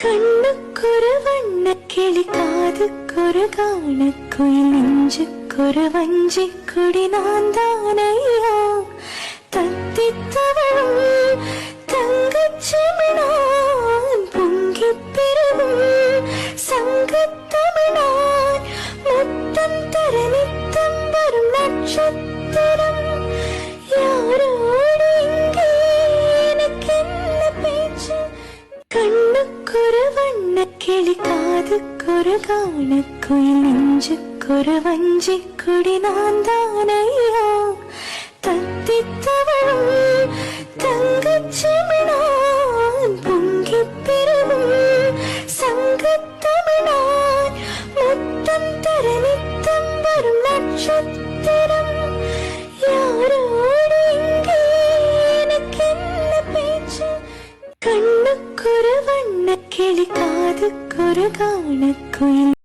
கண்ணுக்கொரு வண்ணக்கிளி, காதுக்கொரு காணக்குயில், நெஞ்சுக்கொரு வஞ்சிக் கொடி நான் தானையா. தத்தித் தவழும் தங்கச் செமிழான், பொங்கிப் பெருகும் சங்கத் தமிழான், முத்தம் தர நித்தம் வரும் நட்சத்திரம். யாரோடு இங்கே எனக்கென்ன பேச்சு? கண்ணுக்கொரு வண்ணக்கிளி, காதுக்கொரு காணக்குயில், நெஞ்சுக்கொரு வஞ்சிக் கொடி நான் தானையா. தத்தித் தவழும் தங்கச் செமிழான், பொங்கிப் பெருகும் சங்கத் தமிழான், முத்தம் தர நித்தம் வரும் நட்சத்திரம். யாரோடு இங்கே எனக்கென்ன பேச்சு? கண்ணுக்கொரு வண்ணக்கிளி, காதுக்கொரு காணக்குயில்.